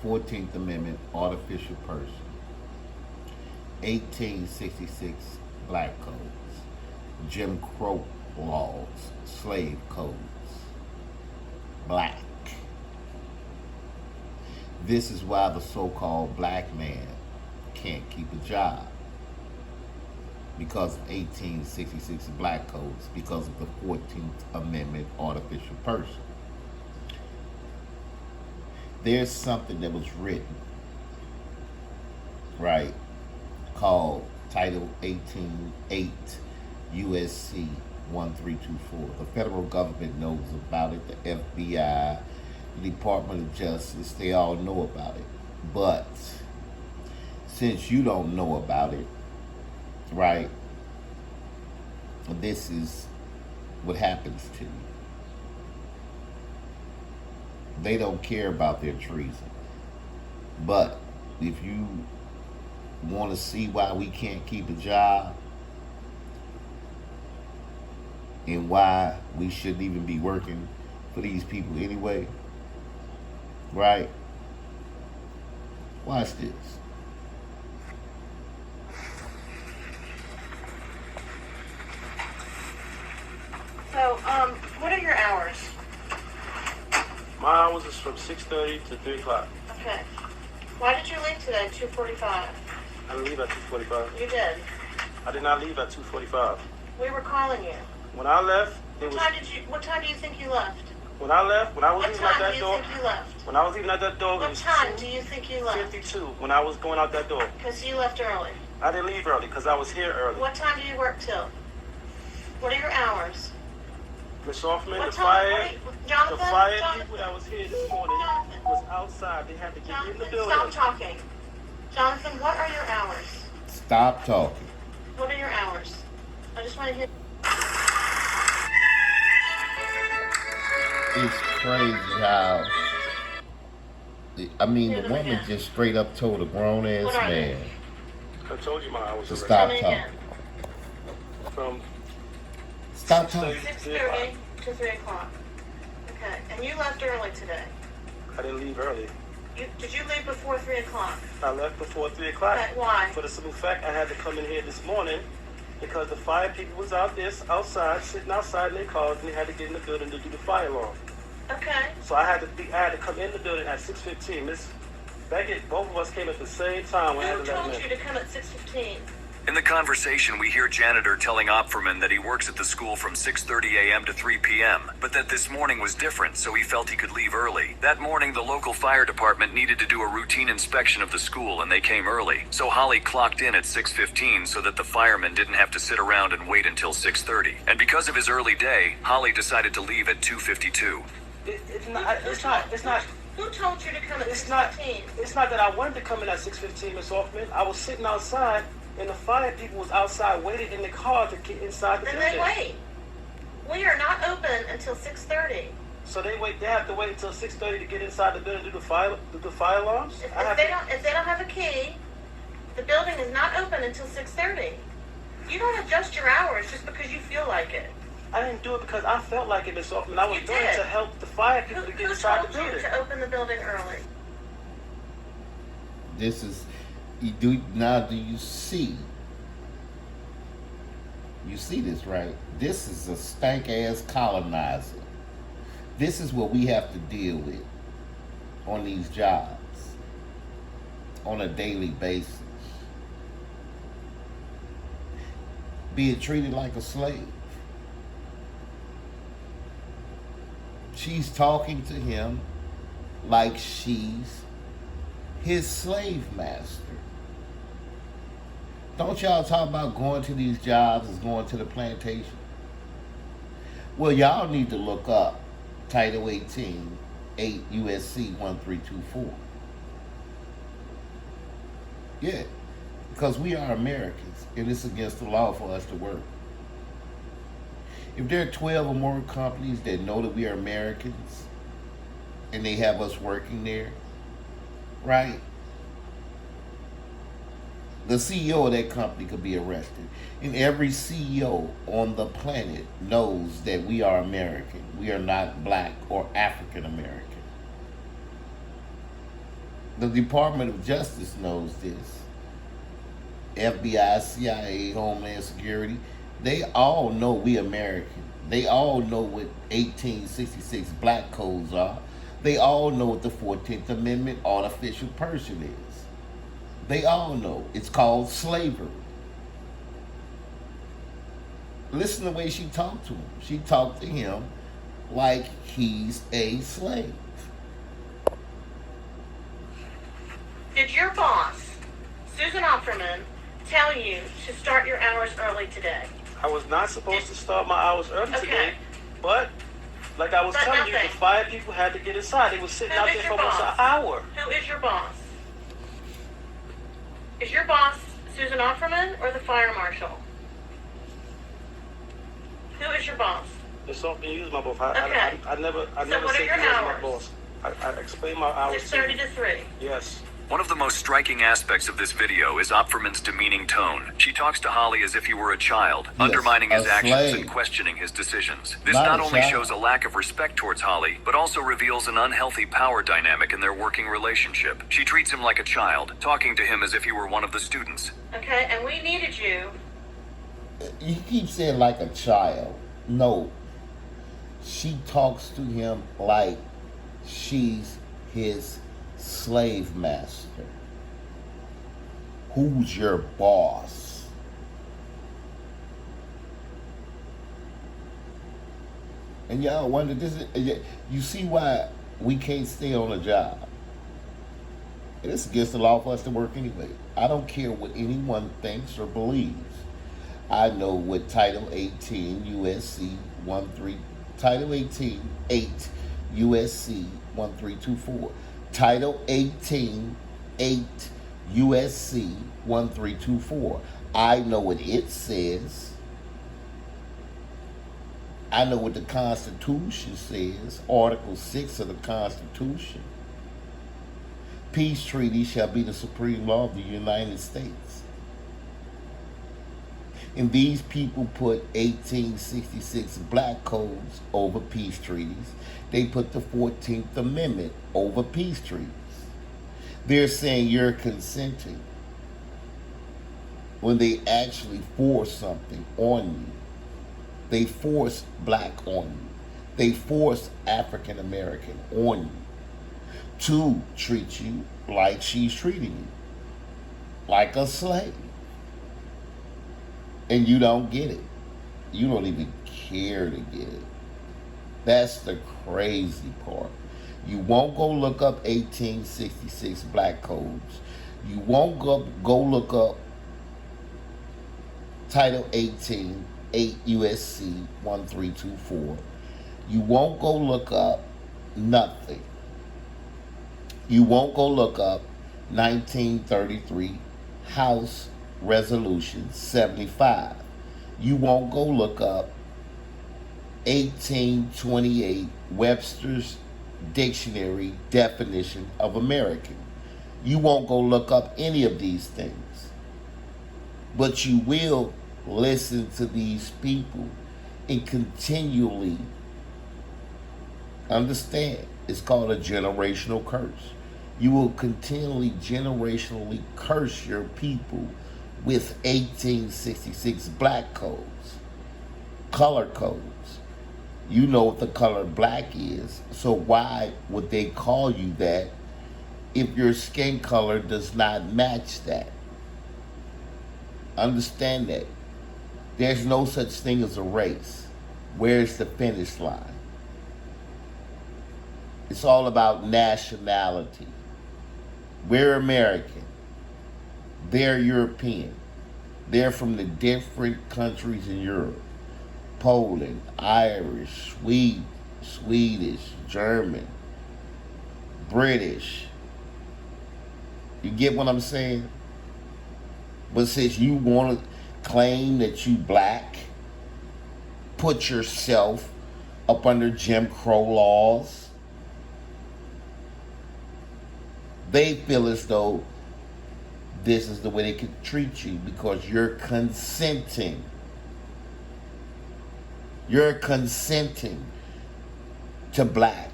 14th Amendment, artificial person. 1866 black codes. Jim Crow laws, slave codes. Black. This is why the so-called black man can't keep a job. Because of 1866 black codes, because of the 14th Amendment, artificial person. There's something that was written, right, called Title 18.8 USC 1324. The federal government knows about it, the FBI, the Department of Justice, they all know about it. But since you don't know about it, right, this is what happens to you. They don't care about their treason. But if you want to see why we can't keep a job and why we shouldn't even be working for these people anyway, right? Watch this. So, what are your hours? My hours is from 6:30 to 3 o'clock. Okay. Why did you leave today at 2:45? I didn't leave at 2:45. You did. I did not leave at 2:45. We were calling you. When I left, it was. What time do you think you left? When I left, when I was What leaving out time do that you door. think you left? When I was leaving out that door, it What was time do you think you left? 2:52. When I was going out that door. Because you left early. I didn't leave early because I was here early. What time do you work till? What are your hours? Miss Hoffman, What the time? Jonathan? fire Jonathan? people that was here this morning Jonathan. was outside. They had to get in the Jonathan, building. stop talking. Jonathan, what are your hours? Stop talking. What are your hours? I just want to hear. It's crazy how, I mean, Hear the them woman again. just straight up told a grown ass What are they? man I told you my hours to already. stop Tell me talking. again. From Stop talking. 6:30 to 3 o'clock. Okay. And you left early today. I didn't leave early. Did you leave before 3 o'clock? I left before 3 o'clock. Okay, why? For the simple fact I had to come in here this morning because the fire people was out there outside, sitting outside in their cars, and they had to get in the building to do the fire alarm. Okay. So I had to come in the building at 6:15. Miss Beckett, both of us came at the same time when I Who had to let told them you in. to come at 6:15? In the conversation, we hear janitor telling Opferman that he works at the school from 6:30 a.m. to 3 p.m., but that this morning was different, so he felt he could leave early. That morning, the local fire department needed to do a routine inspection of the school, and they came early. So Holly clocked in at 6:15 so that the firemen didn't have to sit around and wait until 6:30. And because of his early day, Holly decided to leave at 2:52. It's not. Who told you to come at It's not. 6:15? It's not that I wanted to come in at 6:15, Miss Hoffman. I was sitting outside, and the fire people was outside waiting in the car to get inside the Then building. they wait. We are not open until 6:30. So they wait. They have to wait until 6:30 to get inside the building to do the fire alarms. If they don't have a key, the building is not open until 6:30. You don't adjust your hours just because you feel like it. I didn't do it because I felt like it, Miss Hoffman. I was You doing did. it to help the fire people to get Who inside told the you building. to open the building early? This is, you do now. Do you see? You see this, right? This is a stank ass colonizer. This is what we have to deal with on these jobs on a daily basis. Being treated like a slave. She's talking to him like she's his slave master. Don't y'all talk about going to these jobs as going to the plantation? Well, y'all need to look up Title 18, 8 USC 1324. Yeah, because we are Americans, and it's against the law for us to work. If there are 12 or more companies that know that we are Americans, and they have us working there, right? The CEO of that company could be arrested. And every CEO on the planet knows that we are American. We are not black or African American. The Department of Justice knows this. FBI, CIA, Homeland Security, they all know we American. They all know what 1866 black codes are. They all know what the 14th Amendment artificial person is. They all know. It's called slavery. Listen to the way she talked to him. She talked to him like he's a slave. Did your boss, Susan Offerman, tell you to start your hours early today? I was not supposed to start my hours early Okay. today, but like I was But telling you, nothing. the 5 people had to get inside. They were sitting Who out is there for your almost boss? an hour. Who is your boss? Is your boss Susan Offerman or the fire marshal? Who is your boss? It's something use my boss. Okay. I never what are said your he was my hours? boss. I explained my hours. 6:30 to 3. Yes. One of the most striking aspects of this video is Opferman's demeaning tone. She talks to Holly as if he were a child, undermining his a actions slave. and questioning his decisions. This Not not a only child. shows a lack of respect towards Holly, but also reveals an unhealthy power dynamic in their working relationship. She treats him like a child, talking to him as if he were one of the students. Okay, and we needed you. You keep saying like a child. No. She talks to him like she's his slave master. Who's your boss? And y'all wonder, you see why we can't stay on a job. It's against the law for us to work anyway. I don't care what anyone thinks or believes. I know what Title 18 USC 13, Title 18 8 USC 1324, Title 18 8 USC 1324. I know what it says. I know what the Constitution says, Article 6 of the Constitution. Peace treaties shall be the supreme law of the United States. And these people put 1866 black codes over peace treaties. They put the 14th Amendment over peace treaties. They're saying you're consenting when they actually force something on you. They force black on you. They force African American on you to treat you like she's treating you, like a slave. And you don't get it. You don't even care to get it. That's the crazy part. You won't go look up 1866 black codes. You won't go look up Title 18 8 USC 1324. You won't go look up nothing. You won't go look up 1933 House Resolution 75. You won't go look up 1828 Webster's Dictionary definition of American. You won't go look up any of these things. But you will listen to these people and continually understand. It's called a generational curse. You will continually generationally curse your people with 1866 black codes, color codes. You know what the color black is, so why would they call you that if your skin color does not match that? Understand that. There's no such thing as a race. Where's the finish line? It's all about nationality. We're American. They're European. They're from the different countries in Europe. Poland, Irish, Swedish, German, British. You get what I'm saying? But since you want to claim that you black, put yourself up under Jim Crow laws, they feel as though this is the way they can treat you because you're consenting. You're consenting to black,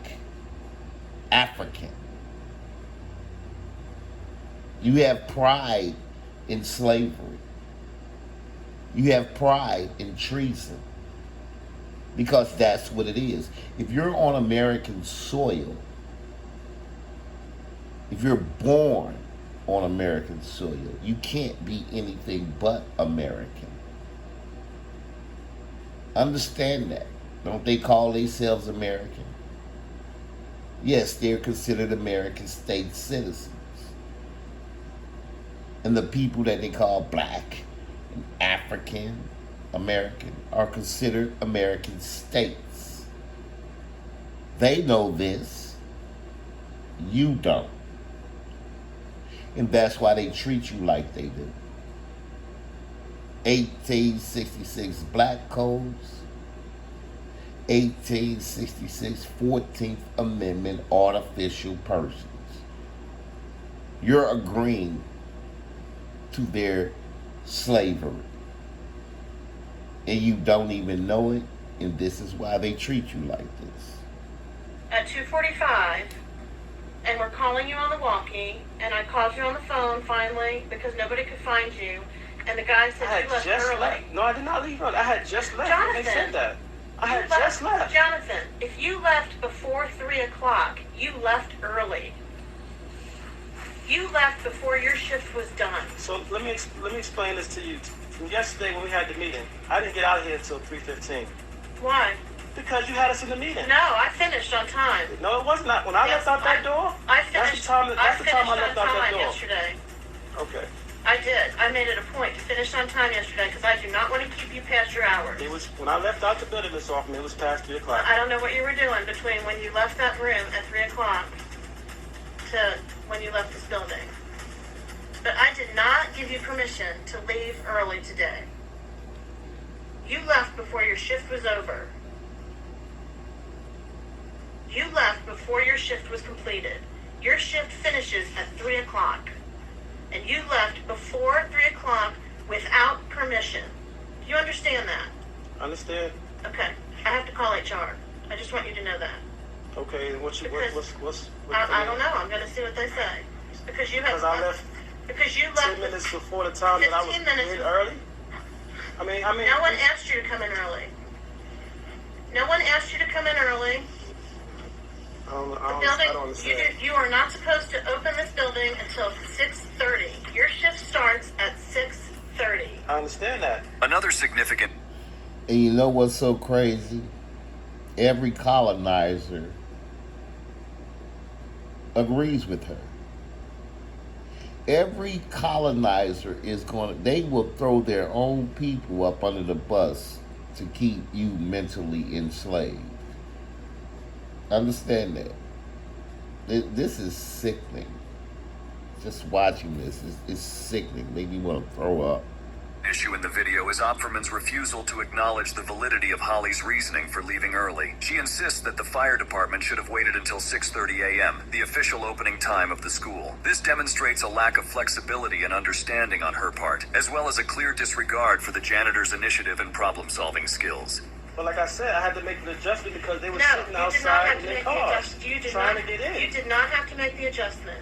African. You have pride in slavery. You have pride in treason. Because that's what it is. If you're on American soil, if you're born on American soil, you can't be anything but American. Understand that. Don't they call themselves American? Yes, they're considered American state citizens. And the people that they call black and African American are considered American states. They know this. You don't. And that's why they treat you like they do. 1866 Black Codes, 1866 14th Amendment artificial persons. You're agreeing to their slavery. And you don't even know it, and this is why they treat you like this. At 2:45, and we're calling you on the walkie, and I called you on the phone finally because nobody could find you, and the guy I said had you left just early. left. No, I did not leave early. I had just left when they Jonathan, said that. I You had just left. Jonathan, if you left before 3 o'clock, you left early. You left before your shift was done. So let me explain this to you. From yesterday when we had the meeting, I didn't get out of here until 3:15 Why? because you had us in the meeting. No, I finished on time. No, it wasn't. When I Yes, left out that door, I that's finished. the time. That's the time I finished left on out that time door. yesterday. Okay. I did. I made it a point to finish on time yesterday because I do not want to keep you past your hours. It was when I left out the building, Miss Hoffman. It was past 3 o'clock. I don't know what you were doing between when you left that room at 3 o'clock to when you left this building. But I did not give you permission to leave early today. You left before your shift was over. You left before your shift was completed. Your shift finishes at 3 o'clock. And you left before 3 o'clock without permission. Do you understand that? Understand? Okay. I have to call HR. I just want you to know that. Okay. What's I don't know. I'm going to see what they say. Because you have. Because I left Because you 10 left. minutes before the time that I was 15 minutes in early. I mean. No one asked you to come in early. No one asked you to come in early. I don't Building. understand. You are not supposed to open this building until 6:30. Your shift starts at 6:30. I understand that. Another significant And you know what's so crazy? Every colonizer agrees with her. Every colonizer is they will throw their own people up under the bus to keep you mentally enslaved. Understand that. This is sickening. Just watching this is sickening. Make me want to throw up. issue in the video is Opferman's refusal to acknowledge the validity of Holly's reasoning for leaving early. She insists that the fire department should have waited until 6:30 a.m., the official opening time of the school. This demonstrates a lack of flexibility and understanding on her part, as well as a clear disregard for the janitor's initiative and problem-solving skills. But like I said, I had to make an adjustment because they were No, sitting you did not outside have in to their make the cars adjustment. You did trying not, to get in. You did not have to make the adjustment.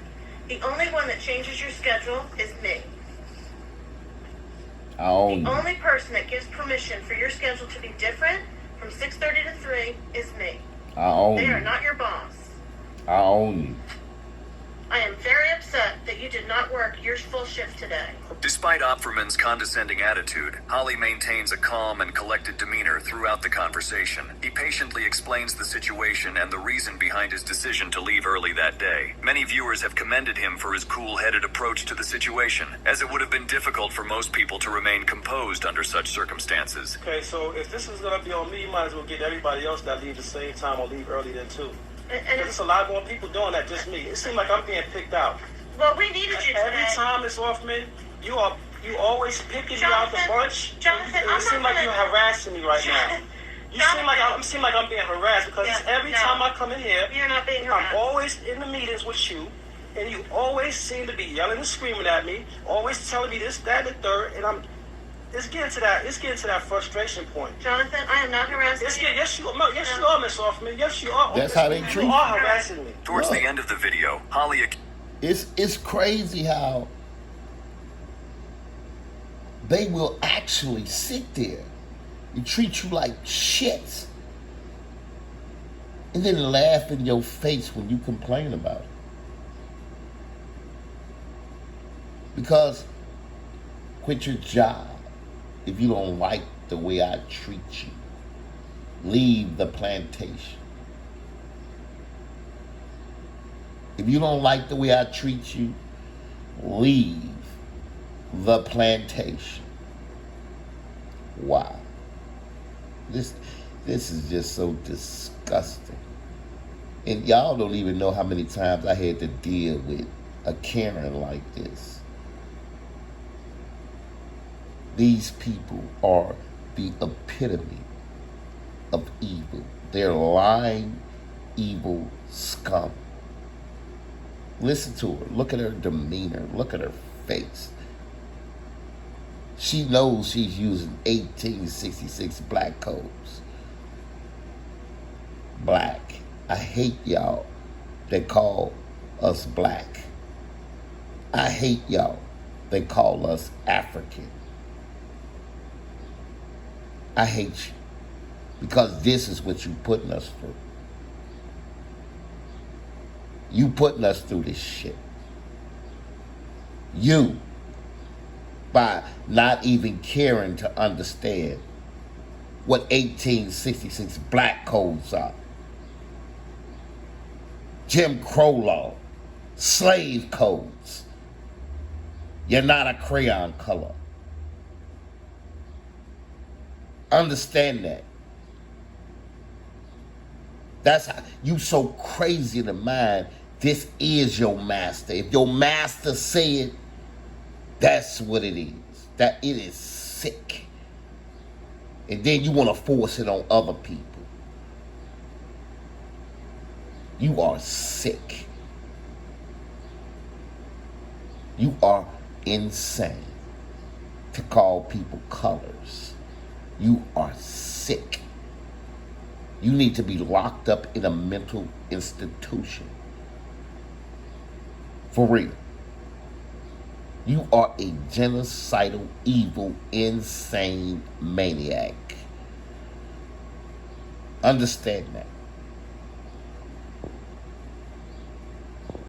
The only one that changes your schedule is me. I own The you. only person that gives permission for your schedule to be different from 6:30 to 3 is me. I own They are you. not your boss. I own you. I am very upset that you did not work your full shift today. Despite Opferman's condescending attitude, Holly maintains a calm and collected demeanor throughout the conversation. He patiently explains the situation and the reason behind his decision to leave early that day. Many viewers have commended him for his cool-headed approach to the situation, as it would have been difficult for most people to remain composed under such circumstances. Okay, so if this is going to be on me, you might as well get everybody else that leave the same time or leave early then too. And Because there's a lot more people doing that, just me. It seems like I'm being picked out. well, we needed you Every today. time it's off me, you always picking me out the Jonathan, bunch. Jonathan, it I'm not seems like gonna- you're harassing me right now. You seem like I'm being harassed because Yeah, every no. time I come in here, You're not being I'm harassed. always in the meetings with you, and you always seem to be yelling and screaming at me, always telling me this, that, and the third, and it's getting to that frustration point. Jonathan, I am not harassing you. Yes, you are, Miss Hoffman. Yes, you are. That's how they treat you. You are harassing me. Towards Look. the end of the video, Holly It's crazy how they will actually sit there and treat you like shit, and then laugh in your face when you complain about it. Because quit your job if you don't like the way I treat you. Leave the plantation. If you don't like the way I treat you, leave the plantation. Wow. This is just so disgusting. And y'all don't even know how many times I had to deal with a Karen like this. These people are the epitome of evil. They're lying, evil scum. Listen to her. Look at her demeanor. Look at her face. She knows she's using 1866 black codes. Black. I hate y'all that call us black. I hate y'all that call us African. I hate you because this is what you putting us through. You putting us through this shit. You, by not even caring to understand what 1866 black codes are. Jim Crow law, slave codes. You're not a crayon color. Understand that. That's how you so crazy in the mind. This is your master. If your master said, that's what it is. That it is sick. And then you want to force it on other people. You are sick. You are insane to call people colors. You are sick. You need to be locked up in a mental institution. For real. You are a genocidal, evil, insane maniac. Understand that.